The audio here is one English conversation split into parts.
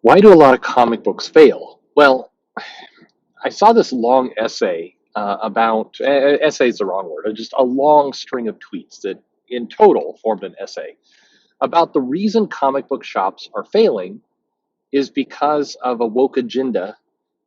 Why do a lot of comic books fail? Well, I saw this long essay about essay is the wrong word, just a long string of tweets that in total formed an essay about the reason comic book shops are failing is because of a woke agenda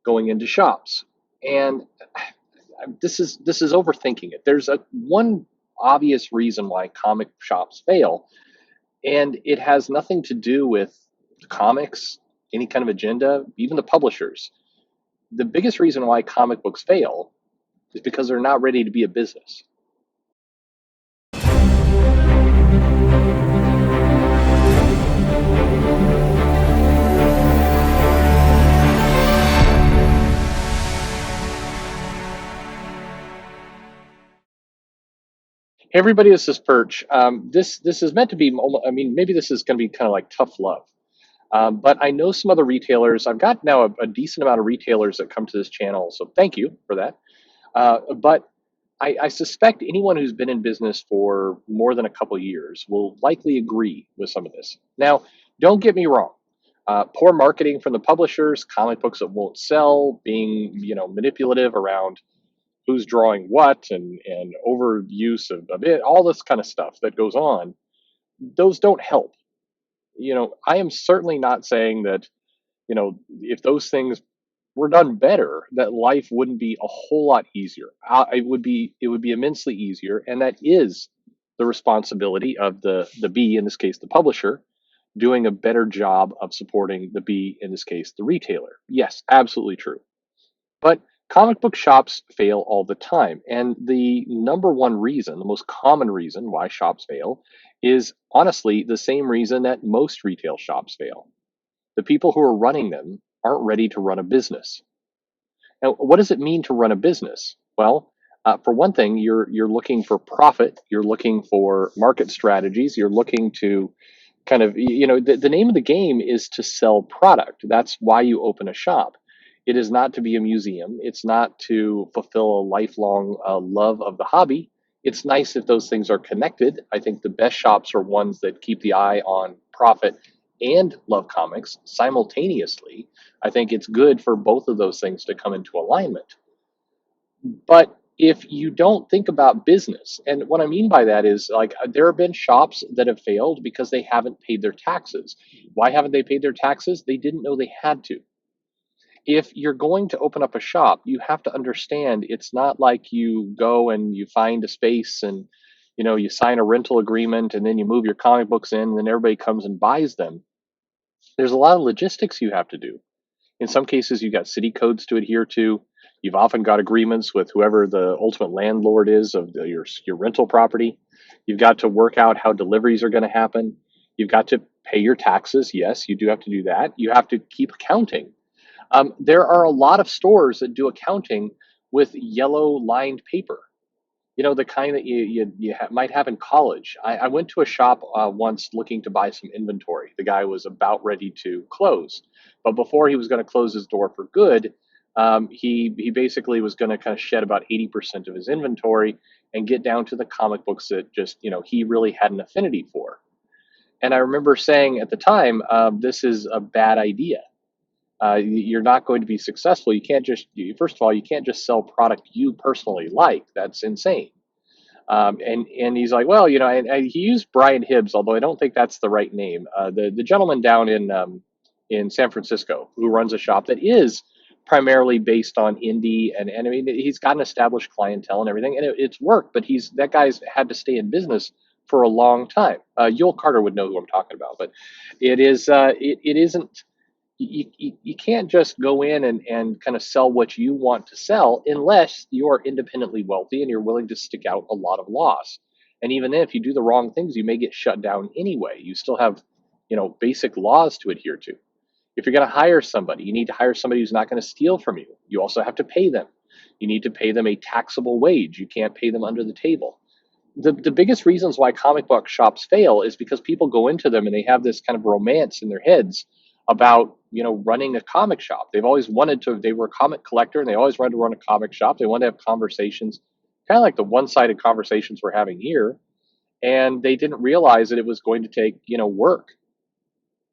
going into shops. And this is overthinking it. There's a one obvious reason why comic shops fail, and it has nothing to do with the comics, any kind of agenda, even the publishers. The biggest reason why comic books fail is because they're not ready to be a business. Hey everybody, this is Perch. This is meant to be. I mean, maybe this is going to be kind of like tough love. But I know some other retailers. I've got now a decent amount of retailers that come to this channel, so thank you for that. But I suspect anyone who's been in business for more than a couple of years will likely agree with some of this. Now, don't get me wrong. Poor marketing from the publishers, comic books that won't sell, being manipulative around who's drawing what, and overuse of it, all this kind of stuff that goes on. Those don't help. I am certainly not saying that if those things were done better, that life wouldn't be a whole lot easier. It would be immensely easier, and that is the responsibility of the B, in this case the publisher, doing a better job of supporting the B, in this case the retailer. Yes, absolutely true. But comic book shops fail all the time, and the number one reason, the most common reason why shops fail, is honestly the same reason that most retail shops fail. The people who are running them aren't ready to run a business. Now, what does it mean to run a business? Well, for one thing, you're looking for profit. You're looking for market strategies. You're looking to kind of the name of the game is to sell product. That's why you open a shop. It is not to be a museum. It's not to fulfill a lifelong love of the hobby. It's nice if those things are connected. I think the best shops are ones that keep the eye on profit and love comics simultaneously. I think it's good for both of those things to come into alignment. But if you don't think about business, and what I mean by that is like there have been shops that have failed because they haven't paid their taxes. Why haven't they paid their taxes? They didn't know they had to. If you're going to open up a shop, you have to understand it's not like you go and you find a space and you sign a rental agreement and then you move your comic books in and then everybody comes and buys them. There's a lot of logistics you have to do. In some cases, you've got city codes to adhere to. You've often got agreements with whoever the ultimate landlord is of your rental property. You've got to work out how deliveries are going to happen. You've got to pay your taxes. Yes, you do have to do that. You have to keep accounting. There are a lot of stores that do accounting with yellow lined paper. The kind that might have in college. I went to a shop once looking to buy some inventory. The guy was about ready to close, but before he was going to close his door for good, he basically was going to kind of shed about 80% of his inventory and get down to the comic books that just he really had an affinity for. And I remember saying at the time, this is a bad idea. You're not going to be successful. You can't just, first of all, you can't just sell product you personally like. That's insane. And he's like, well, he used Brian Hibbs, although I don't think that's the right name. The gentleman down in San Francisco who runs a shop that is primarily based on indie, and I mean he's got an established clientele and everything, and it's worked. But that guy's had to stay in business for a long time. Yul Carter would know who I'm talking about, but it isn't. You can't just go in and kind of sell what you want to sell unless you are independently wealthy and you're willing to stick out a lot of loss. And even if you do the wrong things, you may get shut down anyway. You still have, basic laws to adhere to. If you're going to hire somebody, you need to hire somebody who's not going to steal from you. You also have to pay them. You need to pay them a taxable wage. You can't pay them under the table. The biggest reasons why comic book shops fail is because people go into them and they have this kind of romance in their heads about running a comic shop. They've always wanted to. They were a comic collector and they always wanted to run a comic shop. They wanted to have conversations, kind of like the one-sided conversations we're having here, and they didn't realize that it was going to take work.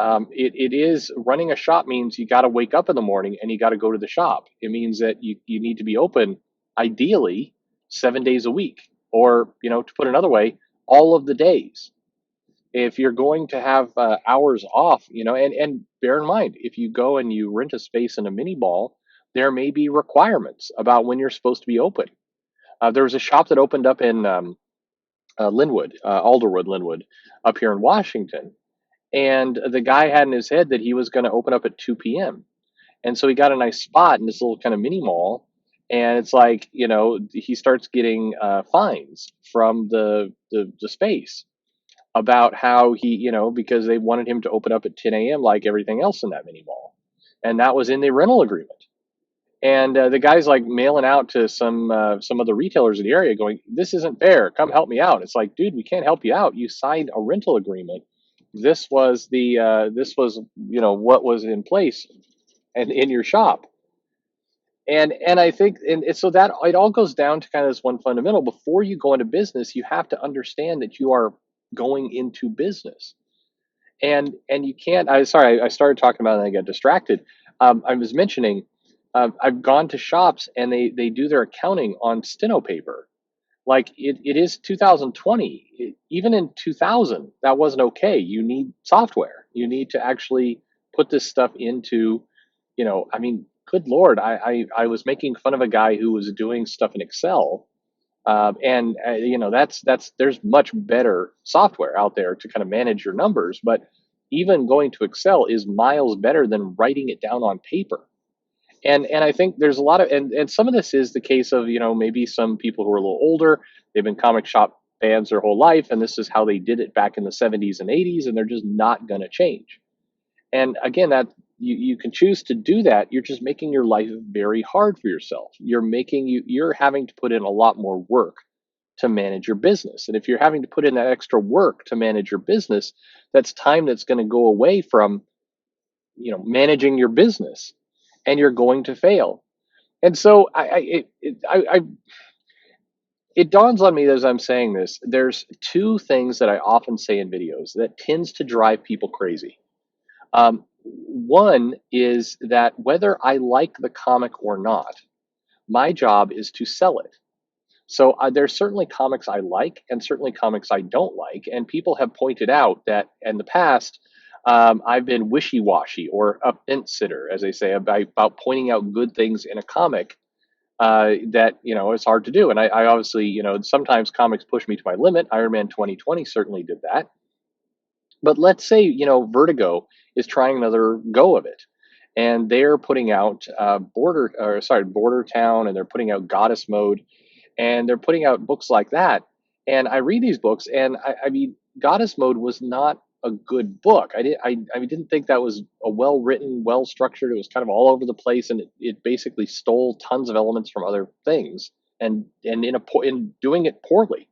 It is running a shop means you got to wake up in the morning and you got to go to the shop. It means that you need to be open ideally 7 days a week, or, to put another way, all of the days. If you're going to have hours off, and bear in mind, if you go and you rent a space in a mini mall, there may be requirements about when you're supposed to be open. There was a shop that opened up in Alderwood, Linwood, up here in Washington, and the guy had in his head that he was going to open up at 2 p.m. And so he got a nice spot in this little kind of mini mall. And it's like, he starts getting fines from the space about how because they wanted him to open up at 10 a.m. like everything else in that mini mall. And that was in the rental agreement. And the guy's like mailing out to some of the retailers in the area, going, "This isn't fair. Come help me out." It's like, dude, we can't help you out. You signed a rental agreement. This was what was in place and in your shop. And I think, and so that it all goes down to kind of this one fundamental: before you go into business, you have to understand that you are going into business. And you can't. I started talking about it and I got distracted. I was mentioning, I've gone to shops and they do their accounting on steno paper. Like it is 2020. Even in 2000, that wasn't okay. You need software. You need to actually put this stuff into, I mean, good Lord, I was making fun of a guy who was doing stuff in Excel. And that's there's much better software out there to kind of manage your numbers, but even going to Excel is miles better than writing it down on paper. And I think there's a lot of, and some of this is the case of, maybe some people who are a little older, they've been comic shop fans their whole life, and this is how they did it back in the 70s and 80s, and they're just not going to change. And again, that you can choose to do that. You're just making your life very hard for yourself. You're having to put in a lot more work to manage your business. And if you're having to put in that extra work to manage your business, that's time that's going to go away from, managing your business, and you're going to fail. And so it dawns on me as I'm saying this, there's two things that I often say in videos that tends to drive people crazy. One is that whether I like the comic or not, my job is to sell it. So there's certainly comics I like and certainly comics I don't like. And people have pointed out that in the past, I've been wishy-washy or a fence sitter, as they say, about pointing out good things in a comic that, it's hard to do. And I obviously, sometimes comics push me to my limit. Iron Man 2020 certainly did that. But let's say, Vertigo is trying another go of it, and they're putting out Border Town, and they're putting out Goddess Mode, and they're putting out books like that. And I read these books, and I mean, Goddess Mode was not a good book. I didn't think that was a well written, well structured. It was kind of all over the place, and it basically stole tons of elements from other things, and in doing it poorly.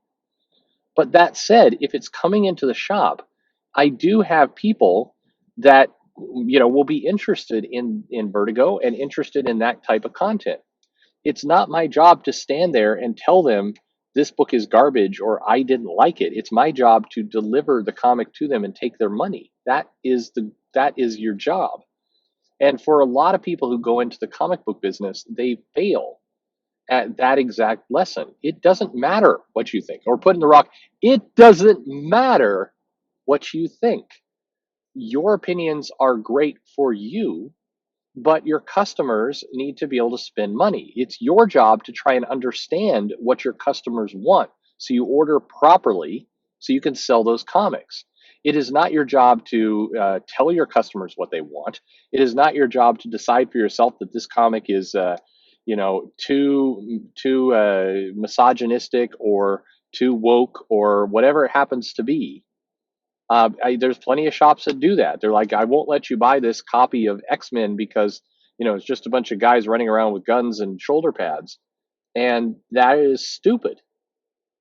But that said, if it's coming into the shop, I do have people that will be interested in Vertigo and interested in that type of content. It's not my job to stand there and tell them this book is garbage or I didn't like it. It's my job to deliver the comic to them and take their money. That is your job. And for a lot of people who go into the comic book business, they fail at that exact lesson. It doesn't matter what you think. Or put in the rock, it doesn't matter what you think. Your opinions are great for you, but your customers need to be able to spend money. It's your job to try and understand what your customers want so you order properly so you can sell those comics. It is not your job to tell your customers what they want. It is not your job to decide for yourself that this comic is too misogynistic or too woke or whatever it happens to be. There's plenty of shops that do that. They're like, I won't let you buy this copy of X-Men because, it's just a bunch of guys running around with guns and shoulder pads. And that is stupid.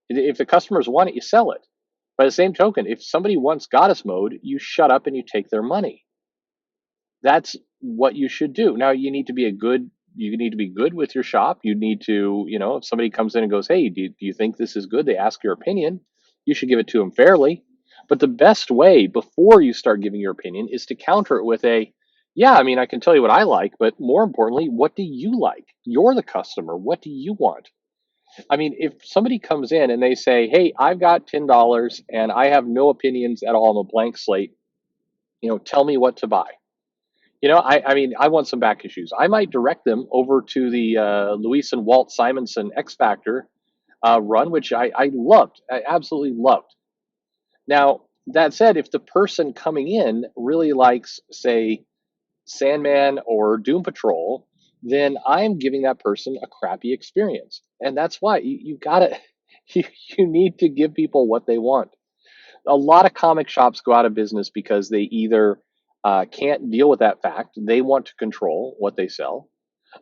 If the customers want it, you sell it. By the same token, if somebody wants Goddess Mode, you shut up and you take their money. That's what you should do. Now, you need to be good with your shop. You need to, if somebody comes in and goes, hey, do you think this is good? They ask your opinion. You should give it to them fairly. But the best way before you start giving your opinion is to counter it with a, yeah, I mean, I can tell you what I like, but more importantly, what do you like? You're the customer. What do you want? I mean, if somebody comes in and they say, hey, I've got $10 and I have no opinions at all, I'm a blank slate, tell me what to buy. I mean, I want some back issues. I might direct them over to the Luis and Walt Simonson X Factor run, which I loved. I absolutely loved. Now, that said, if the person coming in really likes, say, Sandman or Doom Patrol, then I'm giving that person a crappy experience. And that's why you gotta, you, you need to give people what they want. A lot of comic shops go out of business because they either can't deal with that fact, they want to control what they sell,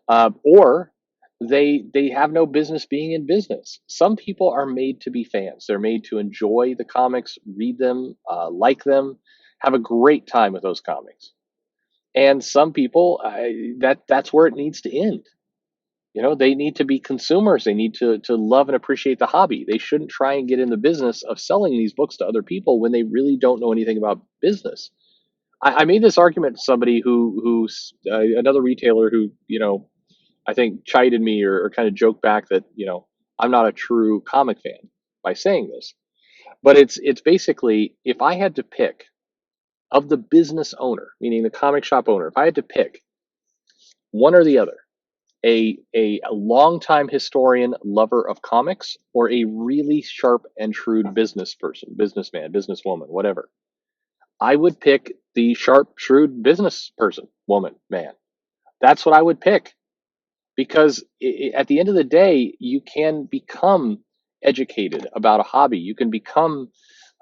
or they have no business being in business. Some people are made to be fans. They're made to enjoy the comics, read them, like them, have a great time with those comics. And some people, that's where it needs to end. They need to be consumers. They need to love and appreciate the hobby. They shouldn't try and get in the business of selling these books to other people when they really don't know anything about business. I made this argument to somebody who's another retailer who, I think chided me or kind of joked back that, I'm not a true comic fan by saying this. But it's basically, if I had to pick of the business owner, meaning the comic shop owner, if I had to pick one or the other, a longtime historian, lover of comics, or a really sharp and shrewd business person, businessman, businesswoman, whatever, I would pick the sharp, shrewd business person, woman, man. That's what I would pick because at the end of the day, you can become educated about a hobby. You can become,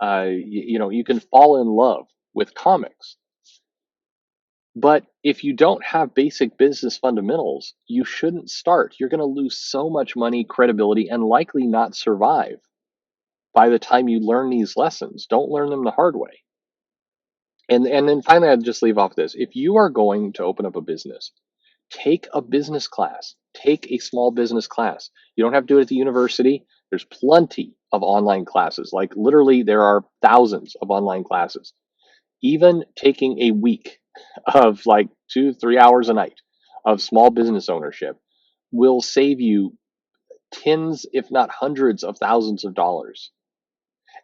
you can fall in love with comics. But if you don't have basic business fundamentals, you shouldn't start. You're going to lose so much money, credibility, and likely not survive by the time you learn these lessons. Don't learn them the hard way. And then finally, I'd just leave off this. If you are going to open up a business, take a business class, take a small business class. You don't have to do it at the university. There's plenty of online classes. Like literally, there are thousands of online classes. Even taking a week of like 2-3 hours a night of small business ownership will save you tens, if not hundreds of thousands of dollars.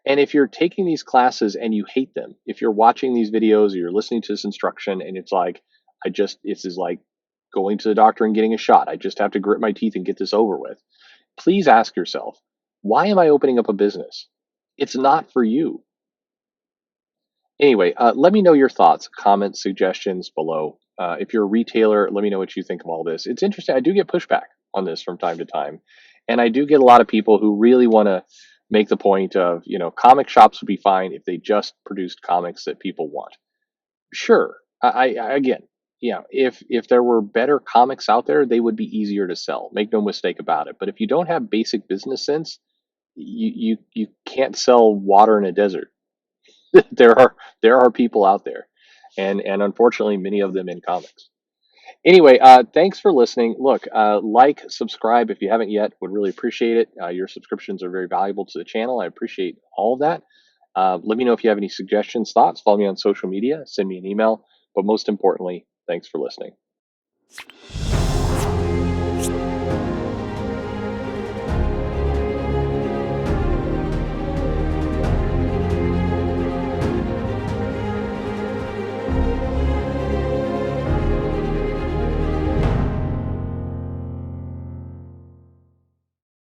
And if you're taking these classes and you hate them, if you're watching these videos or you're listening to this instruction and it's like, this is like going to the doctor and getting a shot. I just have to grit my teeth and get this over with. Please ask yourself, why am I opening up a business? It's not for you. Anyway, let me know your thoughts, comments, suggestions below. If you're a retailer, let me know what you think of all this. It's interesting. I do get pushback on this from time to time. And I do get a lot of people who really want to make the point of, comic shops would be fine if they just produced comics that people want. Sure. Again, if there were better comics out there, they would be easier to sell. Make no mistake about it. But if you don't have basic business sense, you can't sell water in a desert. there are people out there, and unfortunately, many of them in comics. Anyway, thanks for listening. Look, like, subscribe if you haven't yet. Would really appreciate it. Your subscriptions are very valuable to the channel. I appreciate all of that. Let me know if you have any suggestions, thoughts. Follow me on social media. Send me an email. But most importantly, thanks for listening.